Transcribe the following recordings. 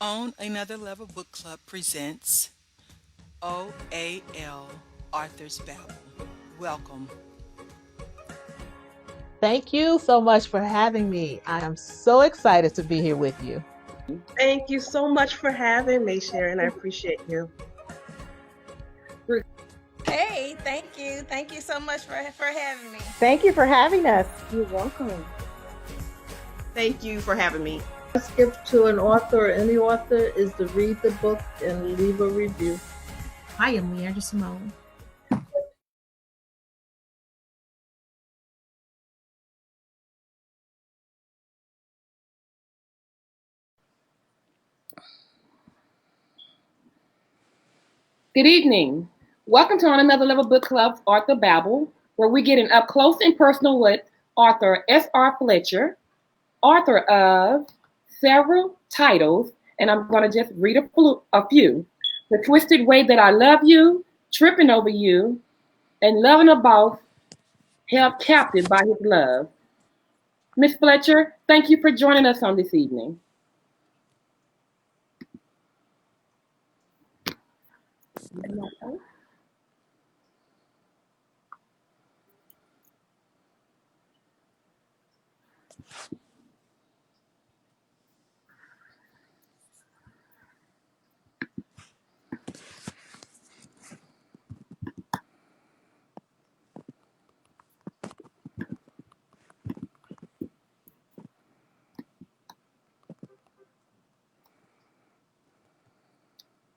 On Another Level Book Club presents OAL Arthur's Babble. Welcome. Thank you so much for having me. I am so excited to be here with you. Thank you so much for having me, Sharon. I appreciate you. Hey, thank you. Thank you so much for having me. Thank you for having us. You're welcome. Thank you for having me. Skip to an author or any author is to read the book and leave a review. Hi, I'm Leandra Simone. Good evening. Welcome to On Another Level Book Club's Author Babble, where we get an up close and personal with author SR Fletcher, author of several titles, and I'm going to just read a few. The Twisted Way That I Love You, Tripping Over You, and Loving a Boss, Held Captive by His Love. Miss Fletcher, thank you for joining us on this evening.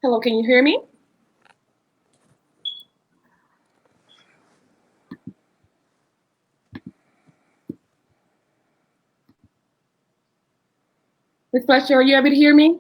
Hello, can you hear me? Miss Fletcher, are you able to hear me?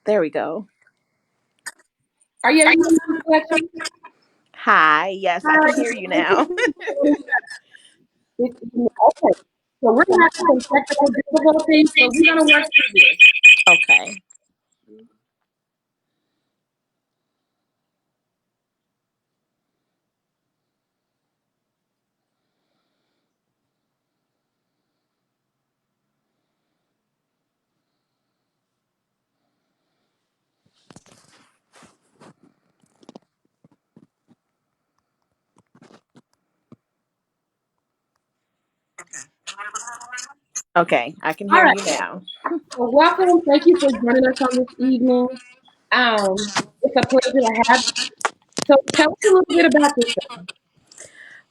There we go. Are you able to hear me, Miss Fletcher? Hi. Yes, I can hear you now. Okay. So we're having some technical difficulties, so we're going to work through this. Okay. Okay, I can All hear right. you now. So welcome. Thank you for joining us on this evening. It's a pleasure to have you. So tell us a little bit about yourself.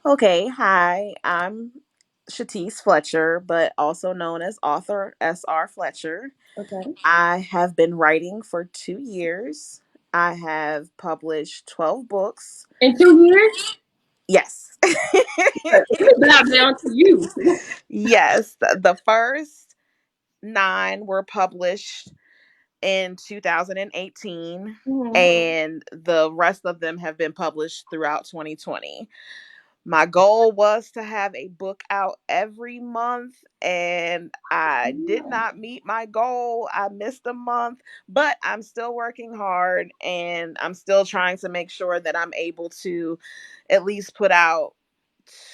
Okay, hi. I'm Shatise Fletcher, but also known as author SR Fletcher. Okay. I have been writing for 2 years. I have published 12 books. In 2 years, Yes. it's about down to you. Yes. The first nine were published in 2018, Mm-hmm. and the rest of them have been published throughout 2020. My goal was to have a book out every month, and I did not meet my goal. I missed a month, but I'm still working hard, and I'm still trying to make sure that I'm able to at least put out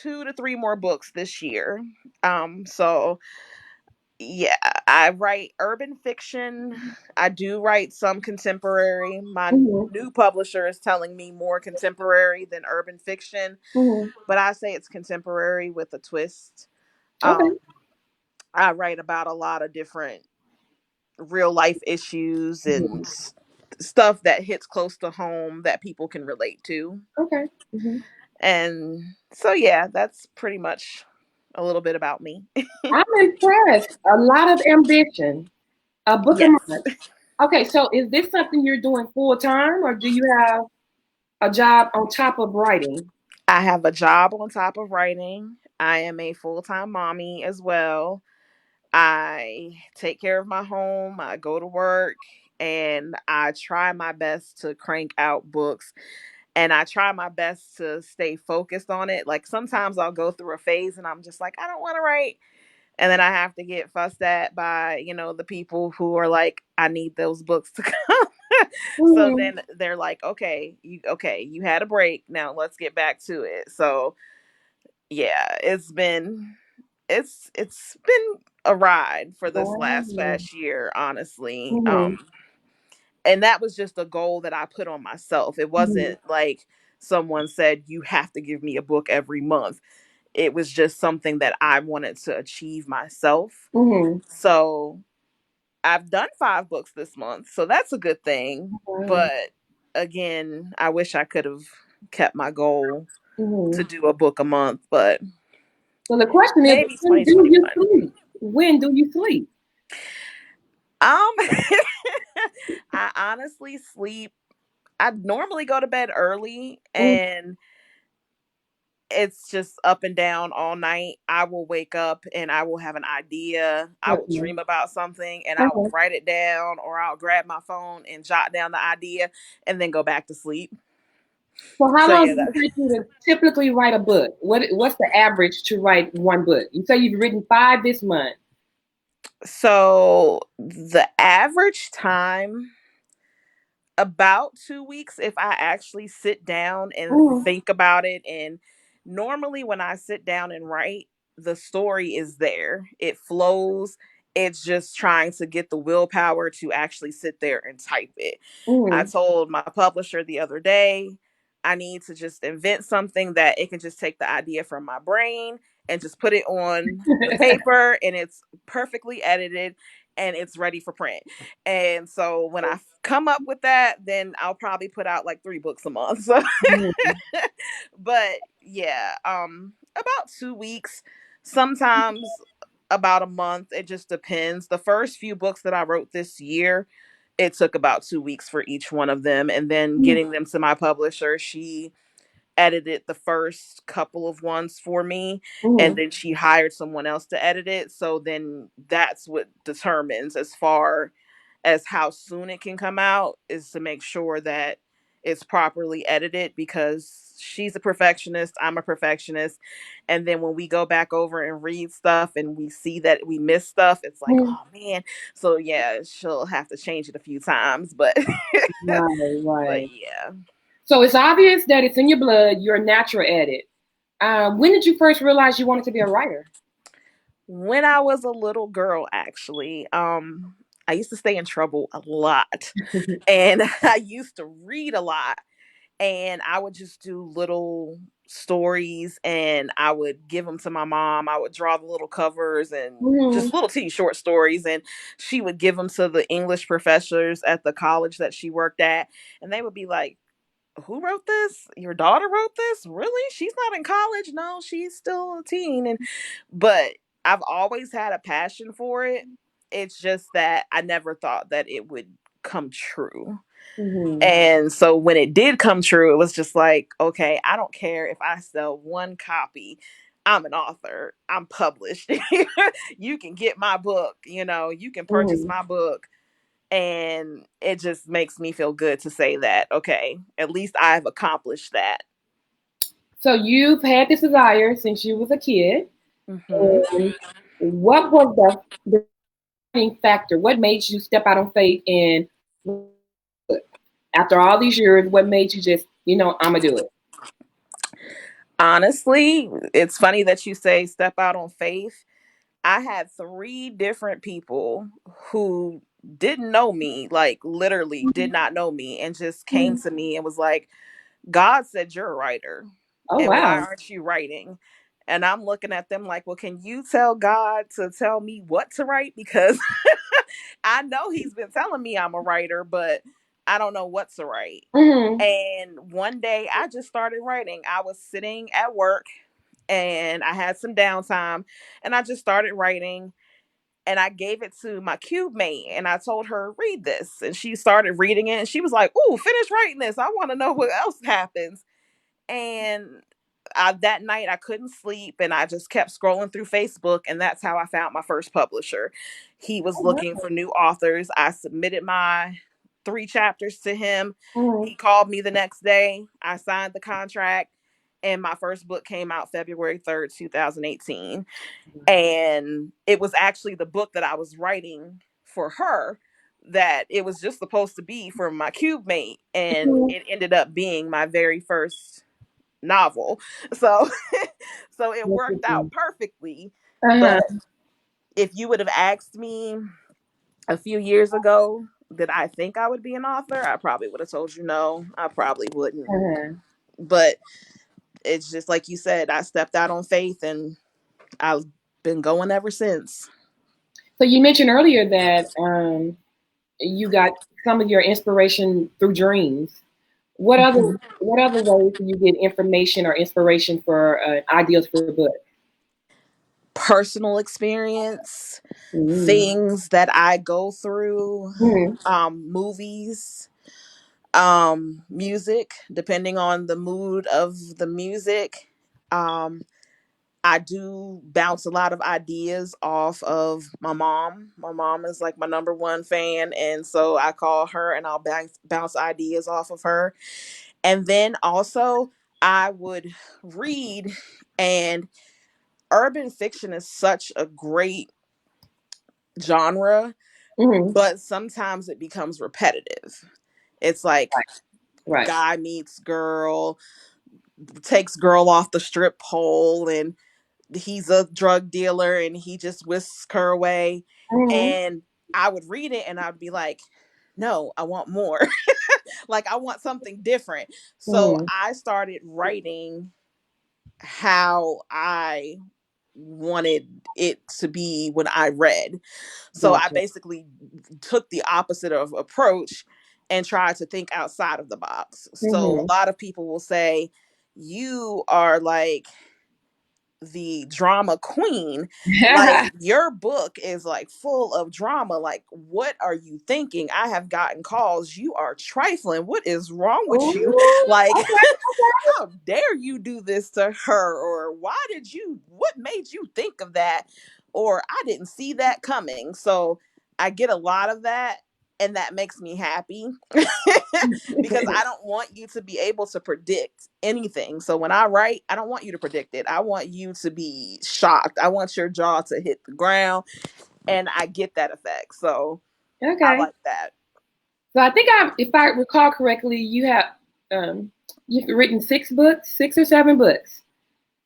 2 to 3 more books this year. So yeah, I write urban fiction. I do write some contemporary. My Mm-hmm. new publisher is telling me more contemporary than urban fiction, Mm-hmm. but I say it's contemporary with a twist. Okay. Um, I write about a lot of different real life issues and stuff that hits close to home that people can relate to. Okay. Mm-hmm. And so, yeah, that's pretty much a little bit about me. I'm impressed. A lot of ambition. A book a Yes. month. Okay, so is this something you're doing full time, or do you have? a job on top of writing? I have a job on top of writing. I am a full-time mommy as well. I take care of my home, I go to work, and I try my best to crank out books. And I try my best to stay focused on it. Like sometimes I'll go through a phase and I'm just like, I don't want to write. And then I have to get fussed at by, the people who are like, I need those books to come. So Mhm. then they're like, you had a break. Now let's get back to it. So yeah, it's been a ride for this last Wow. past year, honestly. Mhm. And that was just a goal that I put on myself. It Mhm. wasn't like someone said you have to give me a book every month. It was just something that I wanted to achieve myself. Mhm. So I've done 5 books this month, so that's a good thing. Wow. But again, I wish I could have kept my goal to Mhm. do a book a month, but So the question is, maybe when do you 2021. sleep? When do you sleep? Um, I honestly sleep. I normally go to bed early, Mhm. and it's just up and down all night. I will wake up and I will have an idea. I will Okay. dream about something and I will Okay. write it down, or I'll grab my phone and jot down the idea and then go back to sleep. So how So long yeah, does it take you to typically write a book? What's the average to write one book? You say you've written 5 this month. so the average time, about 2 weeks if I actually sit down and Mhm. think about it. And normally, when I sit down and write, the story is there, it flows. It's just trying to get the willpower to actually sit there and type it. I Mhm. told my publisher the other day, I need to just invent something that it can just take the idea from my brain and just put it on the paper, and it's perfectly edited and it's ready for print. And so when I come up with that, then I'll probably put out like 3 books a month. So, Mhm. but yeah, about 2 weeks, sometimes about a month. It just depends. The first few books that I wrote this year, it took about 2 weeks for each one of them. And then Mhm. getting them to my publisher, she edited the first couple of ones for me, and Mhm. then she hired someone else to edit it. So then that's what determines as far as how soon it can come out, is to make sure that it's properly edited, because she's a perfectionist, I'm a perfectionist. And then when we go back over and read stuff and we see that we miss stuff, it's like, Mhm. oh man. So yeah, she'll have to change it a few times, but Right, but right. yeah. So it's obvious that it's in your blood. You're natural at it. When did you first realize you wanted to be a writer? When I was a little girl, actually, I used to stay in trouble a lot, and I used to read a lot, and I would just do little stories and I would give them to my mom. I would draw the little covers and Mhm. just little teeny short stories, and she would give them to the English professors at the college that she worked at, and they would be like, who wrote this? Your daughter wrote this? Really? She's not in college. No, she's still a teen. And but I've always had a passion for it. It's just that I never thought that it would come true. Mhm. And so when it did come true, it was just like, okay, I don't care if I sell 1 copy. I'm an author. I'm published. You can get my book, you can purchase Mhm. my book. And it just makes me feel good to say that, okay, at least I've accomplished that. So you've had this desire since you was a kid. Hmm. And what was the deciding factor? What made you step out on faith and after all these years, what made you just, I'm gonna do it? Honestly, it's funny that you say step out on faith. I had 3 different people who didn't know me, like literally did not know me, and just came Mhm. to me and was like, God said you're a writer, Oh and why wow. aren't you writing? And I'm looking at them like, well, can you tell God to tell me what to write? Because I know he's been telling me I'm a writer, but I don't know what to write. Hmm. And one day I just started writing. I was sitting at work and I had some downtime and I just started writing. and I gave it to my cube mate and I told her, read this. And she started reading it and she was like, ooh, finish writing this. I want to know what else happens. And that night I couldn't sleep and I just kept scrolling through Facebook. And that's how I found my first publisher. He was looking for new authors. I submitted my 3 chapters to him. Mhm. He called me the next day. I signed the contract. And my first book came out February 3rd, 2018. And it was actually the book that I was writing for her that it was just supposed to be for my cube mate. And Mhm. it ended up being my very first novel. So so it worked out perfectly. Uh-huh. But if you would have asked me a few years ago, did I think I would be an author? I probably would have told you no. I probably wouldn't. Uh-huh. But it's just like you said, I stepped out on faith and I've been going ever since. So you mentioned earlier that you got some of your inspiration through dreams. What other ways do you get information or inspiration for ideas for a book? Personal experience, Mm. things that I go through, Mhm. movies, music, depending on the mood of the music. Um, I do bounce a lot of ideas off of my mom. My mom is like my number one fan. And so I call her and I'll bounce ideas off of her. And then also, I would read, and urban fiction is such a great genre, Mhm. but sometimes it becomes repetitive. It's like Right. guy meets girl, takes girl off the strip pole, and he's a drug dealer and he just whisks her away. Mhm. And I would read it and I'd be like, no, I want more. Like, I want something different. So Mhm. I started writing how I wanted it to be when I read. So I Gotcha. basically took the opposite of approach and tried to think outside of the box. So a Mhm. lot of people will say, you are like the drama queen, like your book is like full of drama, like what are you thinking? I have gotten calls, you are trifling, what is wrong with you? Ooh, Like, okay. how dare you do this to her? Or what made you think of that? Or I didn't see that coming. So I get a lot of that, and that makes me happy. Because I don't want you to be able to predict anything. So when I write, I don't want you to predict it. I want you to be shocked. I want your jaw to hit the ground, and I get that effect. So I Okay. like that. So I think if I recall correctly, um, you've written 6 books, 6 or 7 books.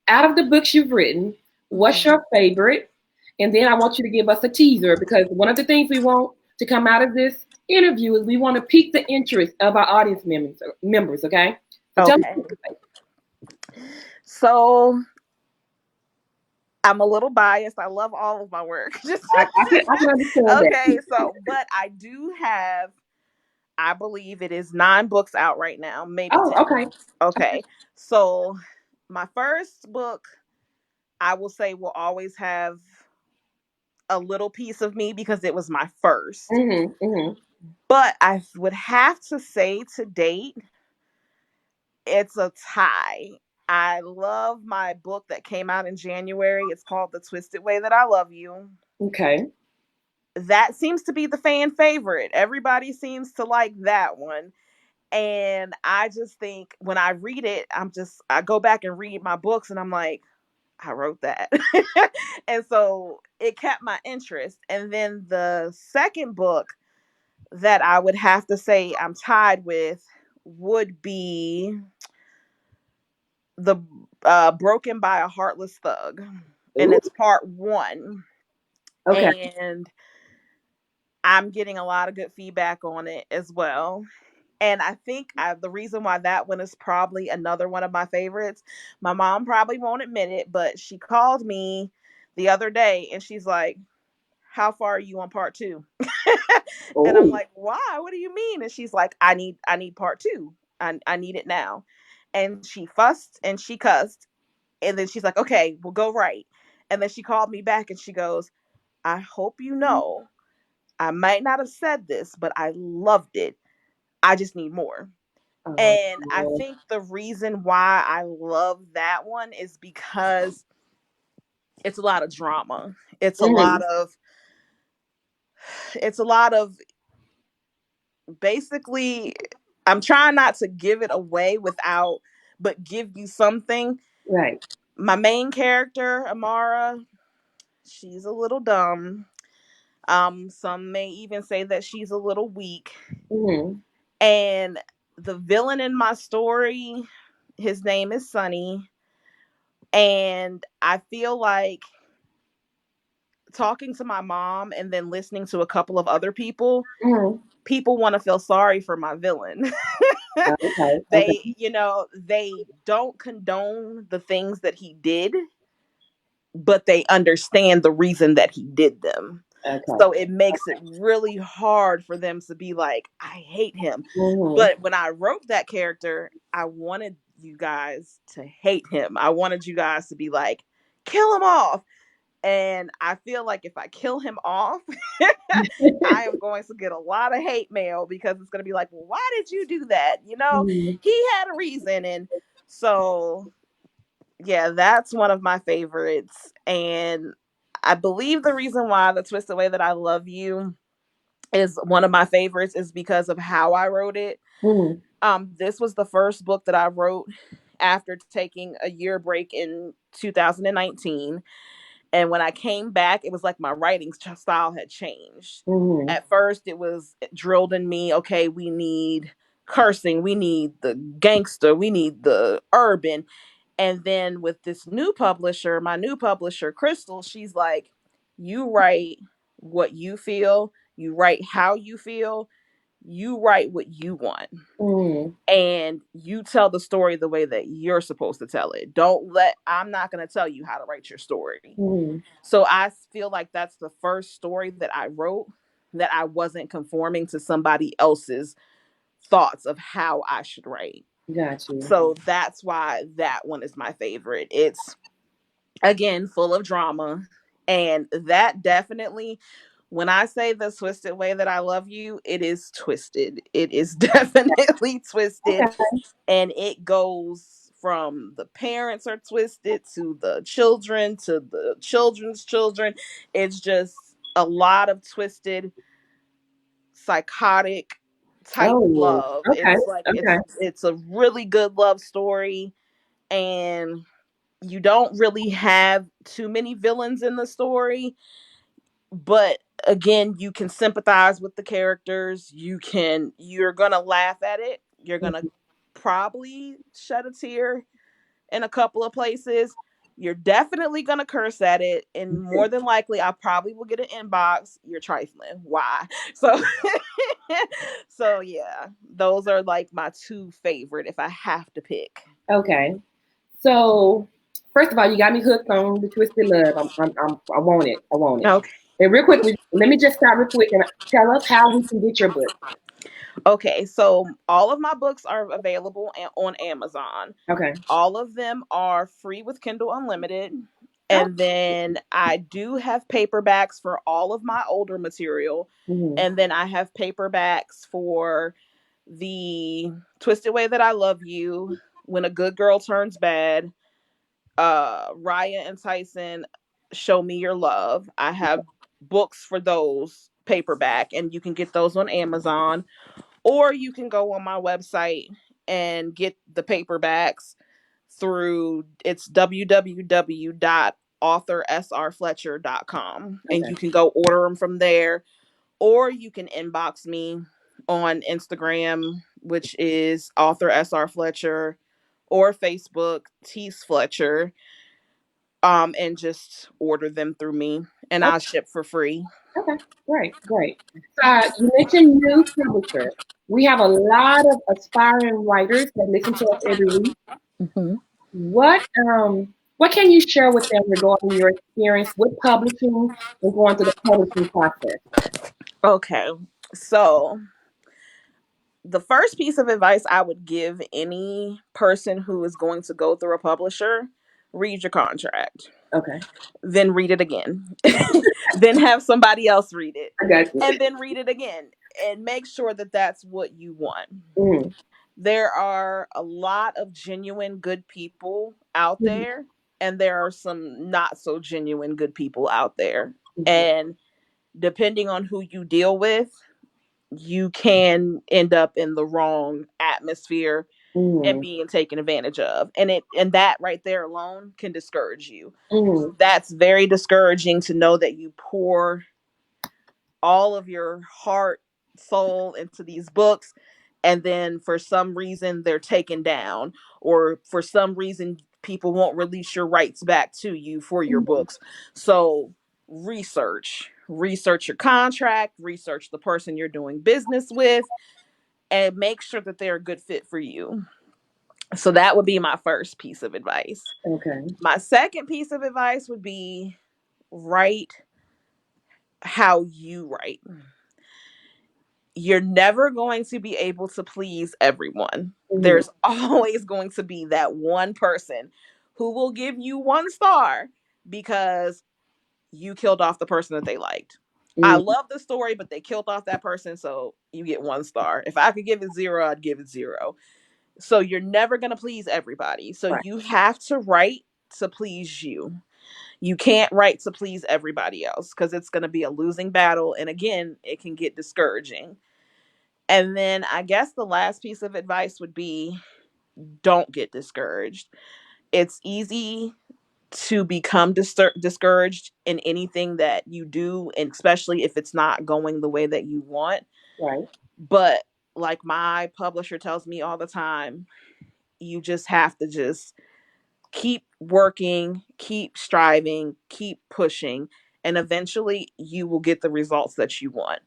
Out of the books you've written, what's Mhm. your favorite? And then I want you to give us a teaser because one of the things we want to come out of this interview is we want to pique the interest of our audience members. Okay. So tell me. Okay. So I'm a little biased. I love all of my work. Just I can understand okay. that. So, but I do have, I believe it is 9 books out right now, maybe Oh, 10 okay. books. Okay. So my first book, I will say, will always have a little piece of me because it was my first. Mhm. Mhm. But I would have to say to date, it's a tie. I love my book that came out in January. It's called The Twisted Way That I Love You. Okay. That seems to be the fan favorite. Everybody seems to like that one. And I just think when I read it, I go back and read my books and I'm like, I wrote that. And so it kept my interest. And then the second book that I would have to say I'm tied with would be the Broken by a Heartless Thug. And Ooh. it's part 1. Okay. And I'm getting a lot of good feedback on it as well. And I think the reason why that one is probably another one of my favorites, my mom probably won't admit it, but she called me the other day and she's like, how far are you on part 2? And I'm Oh. like, why? What do you mean? And she's like, I need part 2. I need it now. And she fussed and she cussed. And then she's like, okay, we'll go right. And then she called me back and she goes, I hope you know, I might not have said this, but I loved it. I just need more. Oh, And I think the reason why I love that one is because it's a lot of drama. It's a lot mhm. of it's a lot of basically, I'm trying not to give it away without but give you something. Right. My main character, Amara, she's a little dumb. Some may even say that she's a little weak. Mhm. And the villain in my story, his name is Sunny. And I feel like talking to my mom and then listening to a couple of other people, Mhm. people want to feel sorry for my villain. Okay. Okay. They don't condone the things that he did, but they understand the reason that he did them. Okay. So it makes it really hard for them to be like, I hate him. Mhm. But when I wrote that character, I wanted you guys to hate him. I wanted you guys to be like, kill him off. And I feel like if I kill him off, I am going to get a lot of hate mail because it's going to be like, well, why did you do that? Mhm. He had a reason. And so, yeah, that's one of my favorites. And I believe the reason why The Twisted Way That I Love You is one of my favorites is because of how I wrote it. Mhm. This was the first book that I wrote after taking a year break in 2019. And when I came back, it was like my writing style had changed. Mhm. At first, it was drilled in me, okay, we need cursing, we need the gangster, we need the urban. And then with this new publisher, my new publisher, Crystal, she's like, you write what you feel, you write how you feel, you write what you want, Mhm. and you tell the story the way that you're supposed to tell it. I'm not going to tell you how to write your story. Mhm. So I feel like that's the first story that I wrote that I wasn't conforming to somebody else's thoughts of how I should write. Got you. So that's why that one is my favorite. It's, again, full of drama. And that definitely, when I say The Twisted Way That I Love You, it is twisted. It is definitely twisted. Okay. And it goes from the parents are twisted to the children to the children's children. It's just a lot of twisted, psychotic type Oh. love. Okay. It's like Okay. it's a really good love story, and you don't really have too many villains in the story, but again, you can sympathize with the characters. You're gonna laugh at it. You're gonna probably shed a tear in a couple of places. You're definitely gonna curse at it, and more than likely, I probably will get an inbox. You're trifling. Why? So, so yeah, those are like my two favorite if I have to pick. Okay. So, first of all, you got me hooked on the Twisted Love. I want it. I want it. Okay. And real quick, let me just stop real quick and tell us how we can get your book. Okay, so all of my books are available on Amazon. Okay. All of them are free with Kindle Unlimited. Oh. And then I do have paperbacks for all of my older material. Mhm. And then I have paperbacks for the Twisted Way That I Love You, When a Good Girl Turns Bad, Raya and Tyson, Show Me Your Love. I have books for those paperback, and you can get those on Amazon, or you can go on my website and get the paperbacks through it's www.authorsrfletcher.com, and Okay. you can go order them from there, or you can inbox me on Instagram, which is author SR Fletcher, or Facebook Tease Fletcher, and just order them through me, and Oh, I'll ship for free. okay. Great. Great. So you mentioned new publisher. We have a lot of aspiring writers that listen to us every week. Mhm. What can you share with them regarding your experience with publishing and going through the publishing process? Okay, so the first piece of advice I would give any person who is going to go through a publisher: read your contract. Okay. then read it again, then have somebody else read it, I got you. and then read it again, and make sure that that's what you want. Mm. There are a lot of genuine good people out Mhm. there, and there are some not so genuine good people out there. Mhm. And depending on who you deal with, you can end up in the wrong atmosphere and Mhm. being taken advantage of. And that right there alone can discourage you. Mhm. That's very discouraging to know that you pour all of your heart, soul into these books, and then for some reason they're taken down, or for some reason people won't release your rights back to you for your Mhm. books. So research your contract, research the person you're doing business with, and make sure that they're a good fit for you. So that would be my first piece of advice. Okay. My second piece of advice would be write how you write. You're never going to be able to please everyone. Mhm. There's always going to be that one person who will give you 1 star because you killed off the person that they liked. I Mhm. love the story, but they killed off that person, so you get 1 star. If I could give it 0, I'd give it 0. So you're never going to please everybody. So Right. you have to write to please you. You can't write to please everybody else because it's going to be a losing battle. And again, it can get discouraging. And then I guess the last piece of advice would be don't get discouraged. It's easy to become discouraged in anything that you do, and especially if it's not going the way that you want. Right. But like my publisher tells me all the time, you just have to just keep working, keep striving, keep pushing, and eventually you will get the results that you want.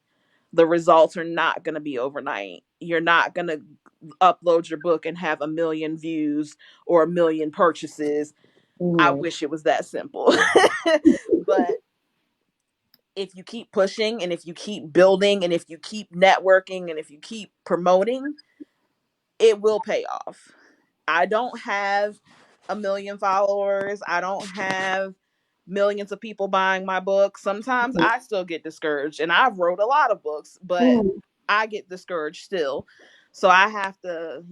The results are not going to be overnight. You're not going to upload your book and have 1 million views or 1 million purchases. I Mhm. wish it was that simple. But if you keep pushing, and if you keep building, and if you keep networking, and if you keep promoting, it will pay off. I don't have 1 million followers. I don't have millions of people buying my book. Sometimes I still get discouraged, and I've wrote a lot of books, but Mhm. I get discouraged still. So I have to,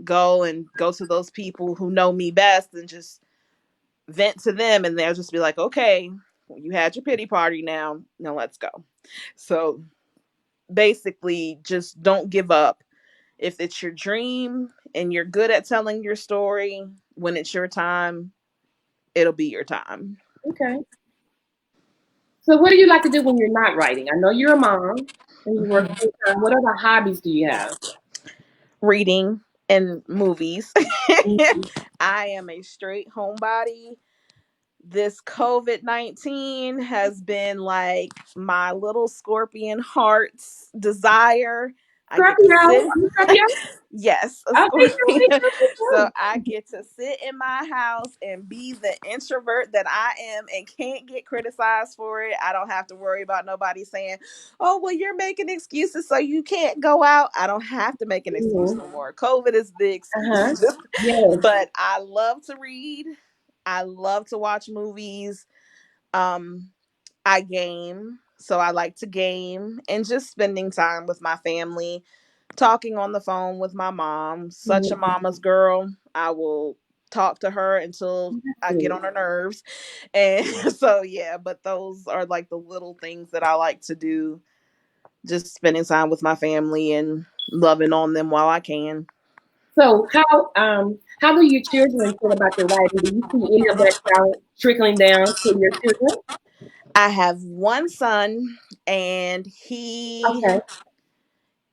go to those people who know me best and just vent to them, and they'll just be like, "Okay, you had your pity party, now let's go." So basically, just don't give up. If it's your dream and you're good at telling your story, when it's your time, it'll be your time. Okay. So, what do you like to do when you're not writing? I know you're a mom and you work full time. What other hobbies do you have? Reading and movies. Mhm. I am a straight homebody. This COVID-19 has been like my little scorpion heart's desire. I get to Scorpio. sit. Are you Scorpio? Yes, a Oh, me too. Me scorpion. too. Me So too. I get to sit in my house and be the introvert that I am and can't get criticized for it. I don't have to worry about nobody saying, "Oh, well, you're making excuses so you can't go out." I don't have to make an excuse Mhm. no more. COVID is the Uh-huh. excuse. Yes. But I love to read. I love to watch movies. Um, I game, so I like to game and just spending time with my family, talking on the phone with my mom. Such a Mhm. mama's girl. I will talk to her until I get on her nerves. And so yeah, but those are like the little things that I like to do, just spending time with my family and loving on them while I can. So, how do your children feel about your writing? Do you see any of that talent trickling down to your children? I have one son, and he Okay.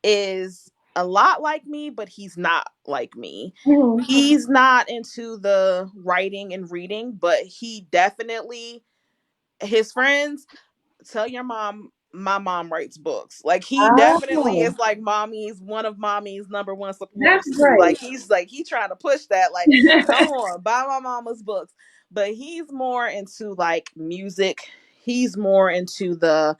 is a lot like me, but he's not like me. Mhm. He's not into the writing and reading, but he definitely, his friends tell your mom my mom writes books. Like he definitely Oh, is like one of mommy's number one that's supporters too. great. Like he's trying to push that, like, come on, buy my mama's books. But he's more into like music. He's more into the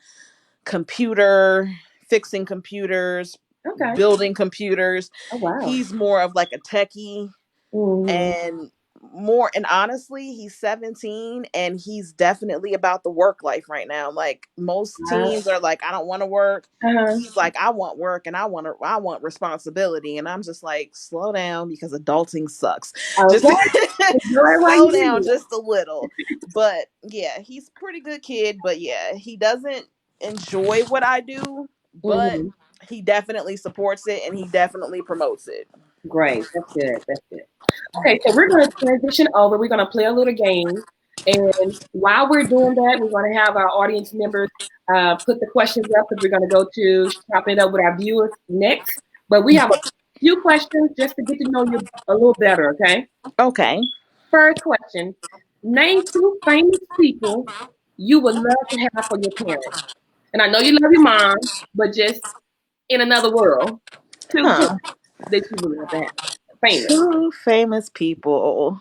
computer, fixing computers, Okay. building computers. Oh wow. He's more of like a techie, Mhm. and more, and honestly, he's 17 and he's definitely about the work life right now. Like most teens are like, I don't want to work. He's like, I want work and I want responsibility. And I'm just like, slow down because adulting sucks. Just Okay. slow down just a little. But yeah, he's a pretty good kid. But yeah, he doesn't enjoy what I do, but he definitely supports it and he definitely promotes it. Great. That's good. That's good. Okay, so we're going to transition over. We're going to play a little game. And while we're doing that, we're going to have our audience members put the questions up because we're going to go to chop it up with our viewers next. But we have a few questions just to get to know you a little better, okay? Okay. First question. Name 2 famous people you would love to have for your parents. And I know you love your mom, but just in another world, 2 people Huh. that you would love to have. Famous. 2 famous people.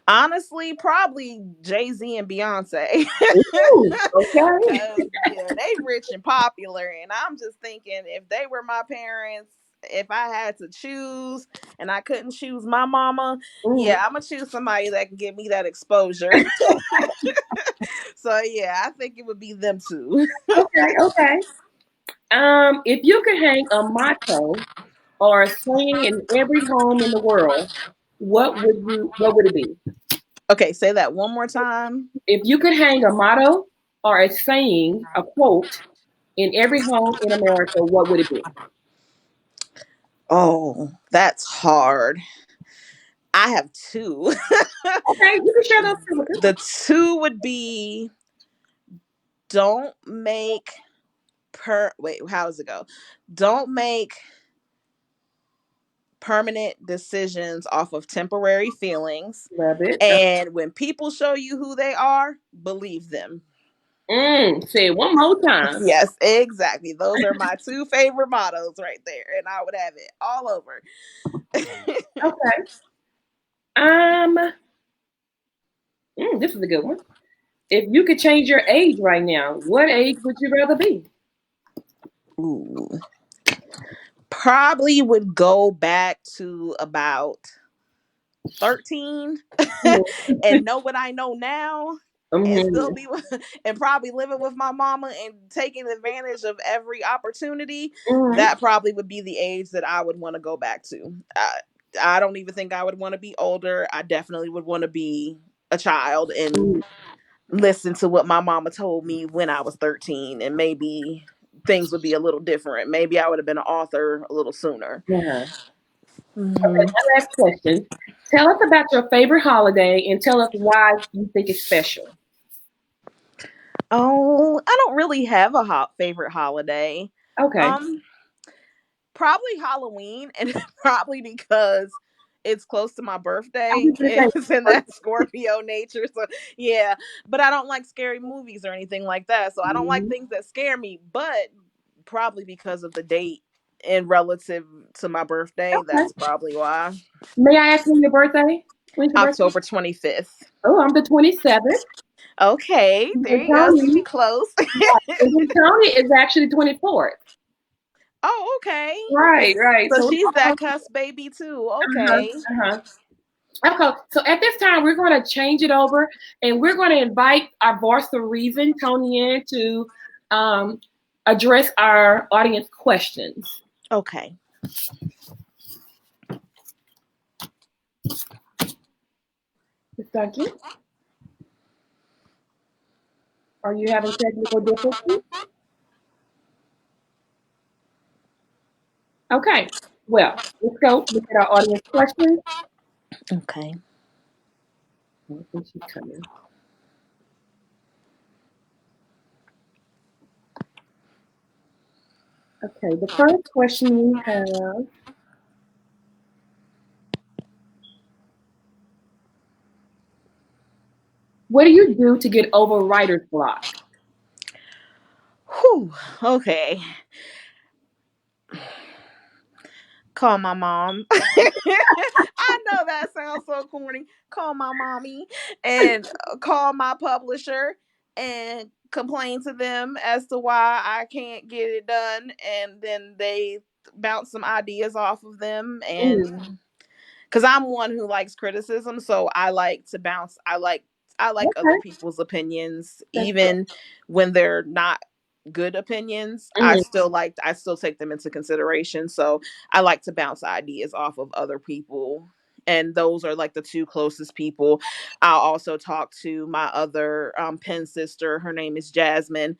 Honestly, probably Jay-Z and Beyonce. Ooh, okay. Cause yeah, they rich and popular. And I'm just thinking if they were my parents, if I had to choose and I couldn't choose my mama, yeah, I'm gonna choose somebody that can give me that exposure. So yeah, I think it would be them 2. Okay, okay. If you could hang a motto or a saying in every home in the world, what would it be? Okay, say that one more time. If you could hang a motto or a saying, a quote in every home in America, what would it be? Oh, that's hard. I have 2. Okay, you can share those 2 with us. The 2 would be don't make how does it go? Don't make permanent decisions off of temporary feelings. Love it. And when people show you who they are, believe them. Say it one more time. Yes, exactly. Those are my 2 favorite mottos right there. And I would have it all over. Okay. This is a good one. If you could change your age right now, what age would you rather be? Ooh. Probably would go back to about 13 and know what I know now and still be and probably living with my mama and taking advantage of every opportunity. That probably would be the age that I would want to go back to. I don't even think I would want to be older. I definitely would want to be a child and listen to what my mama told me when I was 13, and maybe things would be a little different. Maybe I would have been an author a little sooner. Okay, my last question. Tell us about your favorite holiday and tell us why you think it's special. Oh, I don't really have a favorite holiday. Okay. Probably Halloween, and probably because it's close to my birthday. Say, It's in that Scorpio nature. So yeah, but I don't like scary movies or anything like that. So I don't like things that scare me, but probably because of the date and relative to my birthday, that's probably why. May I ask when your birthday? When's your October 25th. Oh, I'm the 27th. Okay, there you go. So we close. Tony is actually 24th. Oh, okay. Right. So she's that cuss baby too. Okay. Okay, so at this time, we're going to change it over and we're going to invite our voice of reason, Tony, in to address our audience questions. Okay. Thank you. Are you having technical difficulties? Okay, well, let's go look at our audience questions. Okay. I think she's coming. Okay, the first question we have. What do you do to get over writer's block? Whew. Okay. Call my mom. I know that sounds so corny. Call my mommy and call my publisher and complain to them as to why I can't get it done. And then they bounce some ideas off of them and because I'm one who likes criticism, so I like to bounce. I like other Okay. people's opinions, That's good. even when they're not good opinions. Mhm. I still take them into consideration. So I like to bounce ideas off of other people. And those are like the two closest people. I'll also talk to my other pen sister. Her name is Jasmine.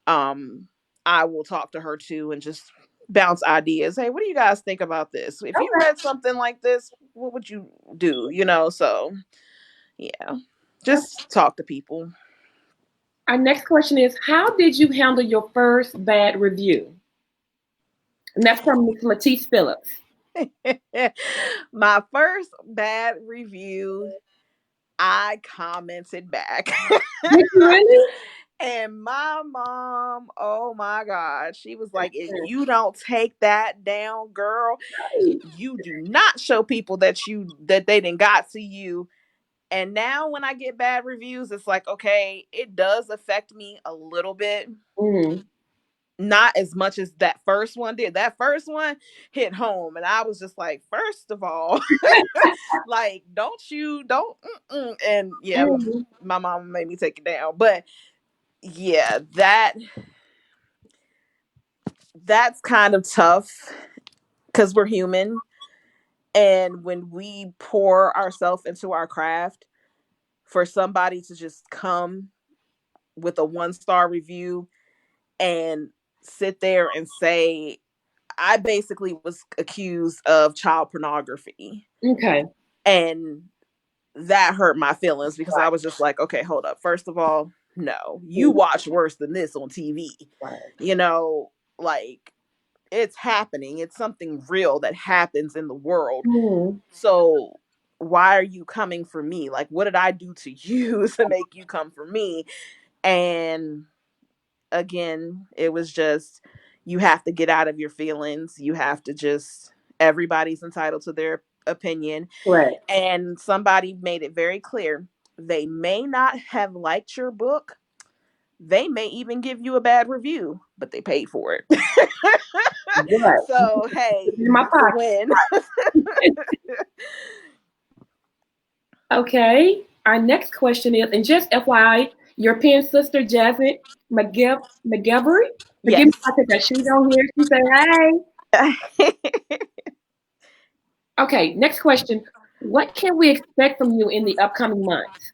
um I will talk to her too and just bounce ideas. Hey, what do you guys think about this? If you Okay. read something like this, what would you do? So yeah, Okay. just talk to people. Our next question is, how did you handle your first bad review? And that's from Miss Matisse Phillips. My first bad review, I commented back. Did you really? And my mom, oh my God, she was like, if you don't take that down, girl, you do not show people that they didn't got to you. And now when I get bad reviews, it's like, okay, it does affect me a little bit. Mm. Not as much as that first one did. That first one hit home. And I was just like, first of all, like, don't. And yeah, Mm. my mom made me take it down. But yeah, that's kind of tough because we're human. And when we pour ourselves into our craft, for somebody to just come with a 1-star review and sit there and say, I basically was accused of child pornography. Okay. And that hurt my feelings because I Right. was just like, okay, hold up. First of all, no, you Mm. watch worse than this on TV. Right. Like, it's happening. It's something real that happens in the world. Mm. So why are you coming for me? Like, what did I do to you to make you come for me? And again, it was just, you have to get out of your feelings. You have to just, everybody's entitled to their opinion. Right. And somebody made it very clear, they may not have liked your book. They may even give you a bad review, but they paid for it. Right. So, hey, In my it's a pocket. win. Okay. Our next question is, and just FYI, your pen sister Jasmine McGilvery. Forgive me Yes. if I took that sheet on here. She said, "Hey." Okay. Next question. What can we expect from you in the upcoming months?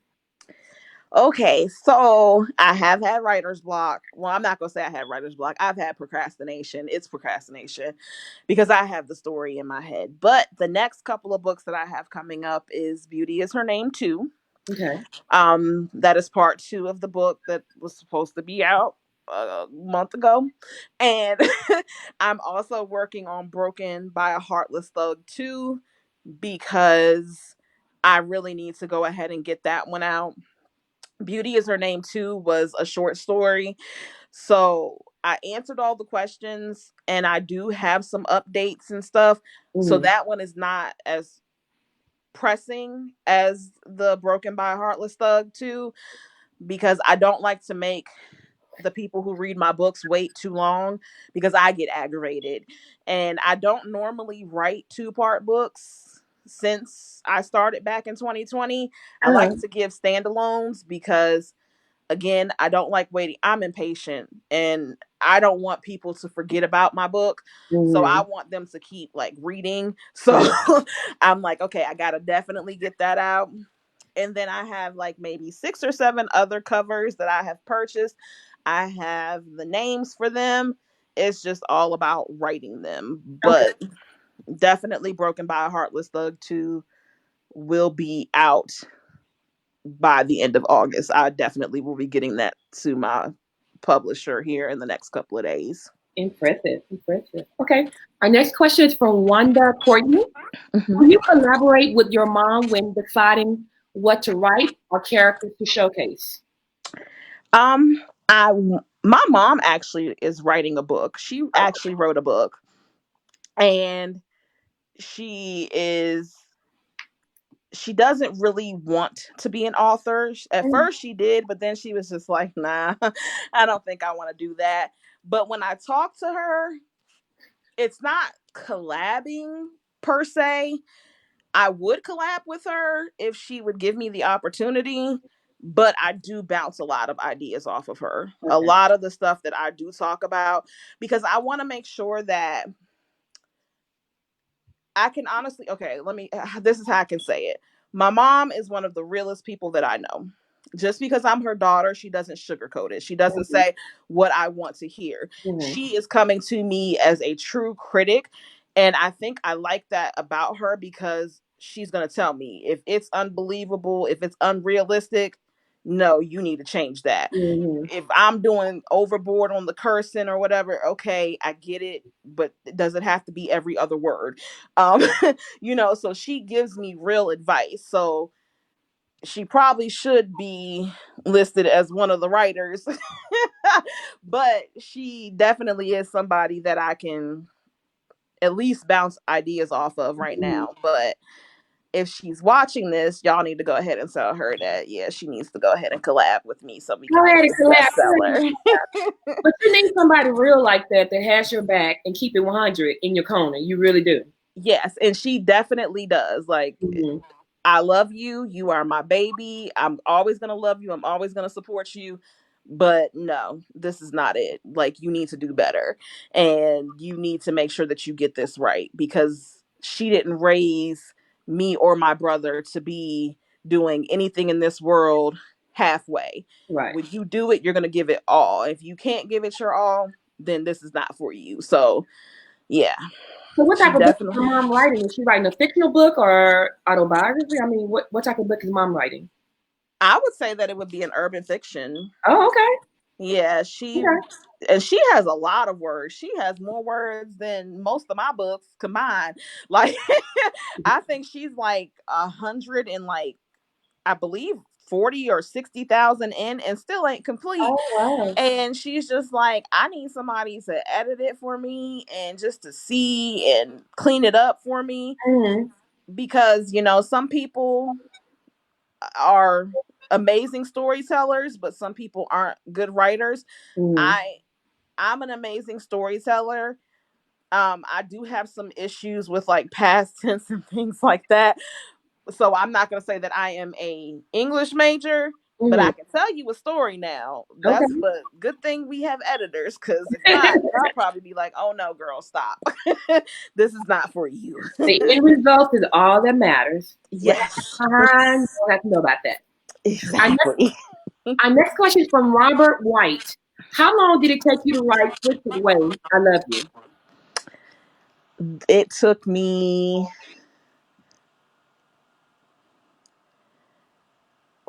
Okay, so I have had writer's block. Well, I'm not going to say I had writer's block. I've had procrastination. It's procrastination because I have the story in my head. But the next couple of books that I have coming up is Beauty is Her Name Too. Okay. That is part 2 of the book that was supposed to be out a month ago. And I'm also working on Broken by a Heartless Thug 2 because I really need to go ahead and get that one out. Beauty is Her Name Too was a short story. So I answered all the questions and I do have some updates and stuff. So Mm. that one is not as pressing as the Broken by a Heartless Thug 2 because I don't like to make the people who read my books wait too long because I get aggravated. And I don't normally write 2-part books since I started back in 2020. I like Uh-huh. to give standalones because, again, I don't like waiting. I'm impatient and I don't want people to forget about my book. So I Mm. want them to keep like reading. So Right. I'm like, okay, I got to definitely get that out. And then I have like maybe 6 or 7 other covers that I have purchased. I have the names for them. It's just all about writing them. Okay. But definitely Broken by a Heartless Thug 2 will be out by the end of August. I definitely will be getting that to my publisher here in the next couple of days. Impressive. Impressive. Okay. Our next question is from Wanda Courtney. Mhm. Will you collaborate with your mom when deciding what to write or characters to showcase? Um, I My mom actually is writing a book. She actually wrote a book, and she is she doesn't really want to be an author. At Mm. first she did, but then she was just like, nah, I don't think I want to do that. But when I talk to her, it's not collabing per se. I would collab with her if she would give me the opportunity, but I do bounce a lot of ideas off of her. Okay. A lot of the stuff that I do talk about, because I want to make sure that I can honestly, okay, this is how I can say it. My mom is one of the realest people that I know. Just because I'm her daughter, she doesn't sugarcoat it. She doesn't say what I want to hear. Mm-hmm. She is coming to me as a true critic. And I think I like that about her because she's going to tell me if it's unbelievable, if it's unrealistic, no, you need to change that. Mm-hmm. If I'm doing overboard on the cursing or whatever, okay, I get it, but does it have to be every other word? Um, so she gives me real advice. So she probably should be listed as one of the writers, but she definitely is somebody that I can at least bounce ideas off of right now. But if she's watching this, y'all need to go ahead and tell her that, yeah, she needs to go ahead and collab with me so we can Go make ahead and this collab. bestseller. But you need somebody real like that has your back and keep it 100 in your corner. You really do. Yes, and she definitely does. Like, Mm-hmm. I love you. You are my baby. I'm always going to love you. I'm always going to support you. But no, this is not it. Like, you need to do better. And you need to make sure that you get this right, because she didn't raise me or my brother to be doing anything in this world halfway. Right. When you do it, you're going to give it all. If you can't give it your all, then this is not for you. So, yeah. So what She type of book is definitely. your mom writing? Is she writing a fictional book or autobiography? I mean, what type of book is mom writing? I would say that it would be an urban fiction. Oh, okay. Yeah, Okay. and she has a lot of words. She has more words than most of my books combined. Like, I think she's like 100 and like, I believe 40 or 60,000 in, and still ain't complete. Oh, wow. And she's just like, I need somebody to edit it for me and just to see and clean it up for me, Mm-hmm. because some people are amazing storytellers, but some people aren't good writers. Mm-hmm. I'm an amazing storyteller. I do have some issues with like past tense and things like that. So I'm not going to say that I am a English major, but Mm-hmm. I can tell you a story now. Okay. But good thing we have editors, because if not, they'll probably be like, "Oh no, girl, stop. This is not for you." The end result is all that matters. Yes, I don't have to know about that. exactly. Our next question is from Robert White. How long did it take you to write Twisted Way? I love you. It took me.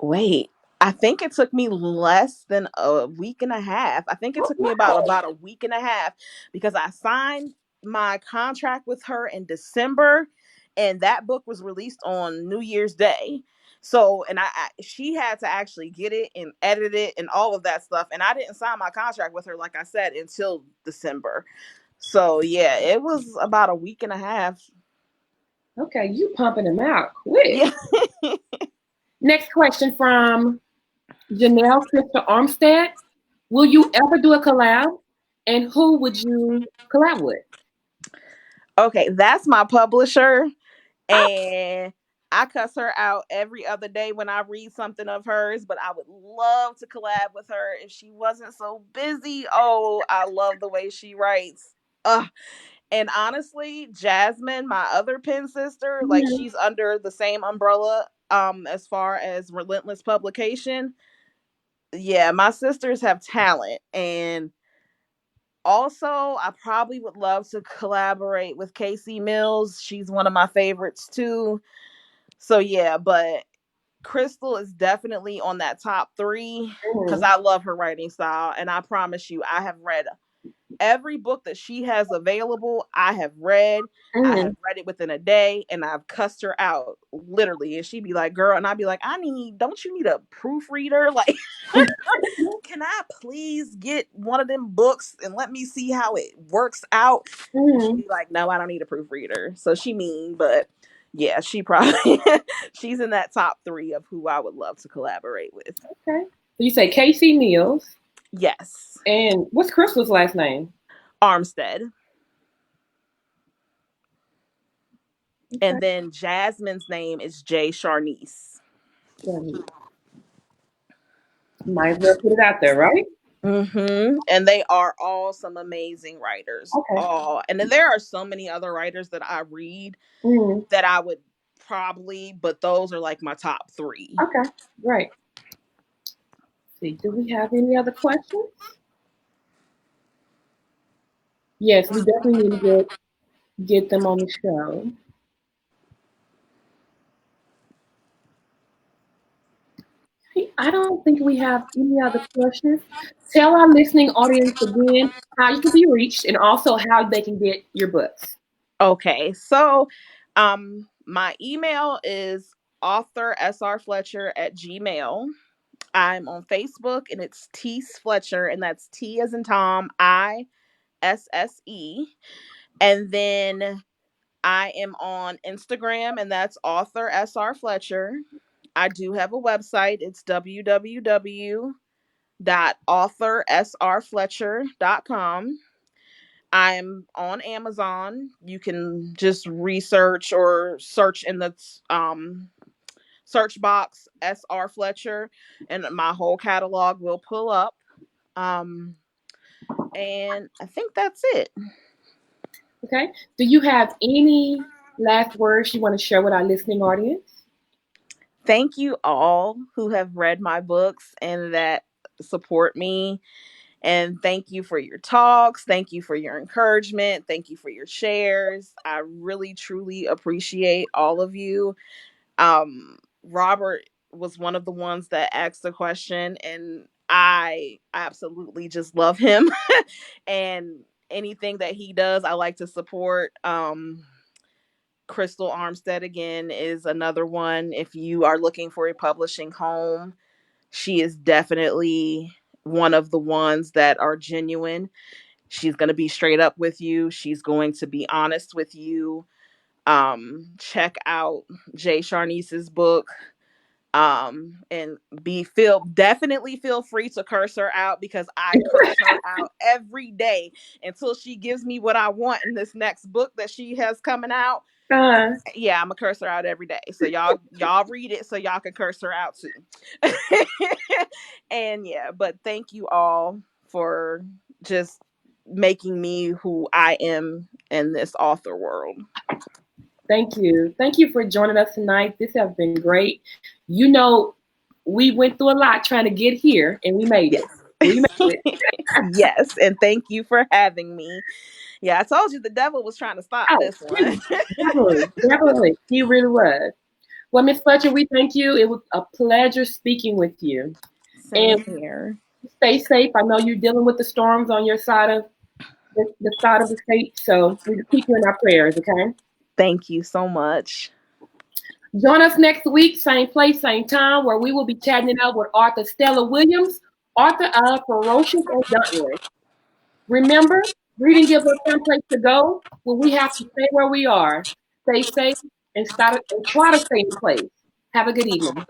Wait, I think it took me less than a week and a half. I think it took me about a week and a half, because I signed my contract with her in December, and that book was released on New Year's Day. So, and she had to actually get it and edit it and all of that stuff. And I didn't sign my contract with her, like I said, until December. So yeah, it was about a week and a half. Okay, you pumping them out quick. Yeah. Next question from Janelle Sister Armstead. Will you ever do a collab? And who would you collab with? Okay, that's my publisher. And I cuss her out every other day when I read something of hers, but I would love to collab with her if she wasn't so busy. Oh, I love the way she writes. And honestly, Jasmine, my other pen sister, like, Mm-hmm. she's under the same umbrella as far as Relentless Publication. Yeah, my sisters have talent. And also, I probably would love to collaborate with Casey Mills. She's one of my favorites too. So yeah, but Crystal is definitely on that top 3, because I love her writing style. And I promise you, I have read every book that she has available. I have read. I have read it within a day, and I've cussed her out literally. And she'd be like, "Girl," and I'd be like, don't you need a proofreader? Like, can I please get one of them books and let me see how it works out? And she'd be like, "No, I don't need a proofreader." So she mean, but yeah, she probably she's in that top 3 of who I would love to collaborate with. Okay. So you say Casey Mills. Yes. And what's Crystal's last name? Armstead. And then Jasmine's name is J. Charnice. Okay. Might as well put it out there, right? And they are all some amazing writers. Okay. All, and then there are so many other writers that I read that I would probably, but those are like my top 3. Okay, great. See, do we have any other questions? Yes, we definitely need to get them on the show. I don't think we have any other questions. Tell our listening audience again how you can be reached and also how they can get your books. Okay, so my email is author SR Fletcher at Gmail. I'm on Facebook and it's Tease Fletcher, and that's T as in Tom, ISSE. And then I am on Instagram, and that's author SR Fletcher. I do have a website. It's www.authorsrfletcher.com. I'm on Amazon. You can just research or search in the search box SR Fletcher, and my whole catalog will pull up. And I think that's it. Okay. Do you have any last words you want to share with our listening audience? Thank you all who have read my books and that support me. And thank you for your talks. Thank you for your encouragement. Thank you for your shares. I really, truly appreciate all of you. Robert was one of the ones that asked the question, and I absolutely just love him. And anything that he does, I like to support. Crystal Armstead again is another one. If you are looking for a publishing home, she is definitely one of the ones that are genuine. She's going to be straight up with you. She's going to be honest with you. Check out Jay Charnice's book. And definitely feel free to curse her out, because I curse her out every day until she gives me what I want in this next book that she has coming out. Yeah, I'm gonna curse her out every day. So y'all read it so y'all can curse her out too. And yeah, but thank you all for just making me who I am in this author world. Thank you. Thank you for joining us tonight. This has been great. You know, we went through a lot trying to get here, and we made it. We made it. Yes, and thank you for having me. Yeah, I told you the devil was trying to stop this one. Definitely. He really was. Well, Miss Fletcher, we thank you. It was a pleasure speaking with you. Same here. Stay safe. I know you're dealing with the storms on your side of the side of the state, so we keep you in our prayers, okay? Thank you so much. Join us next week, same place, same time, where we will be chatting it out with author Stella Williams, author of Ferocious and Dauntless. Remember, reading gives us some place to go when we have to stay where we are. Stay safe and try to stay in place. Have a good evening.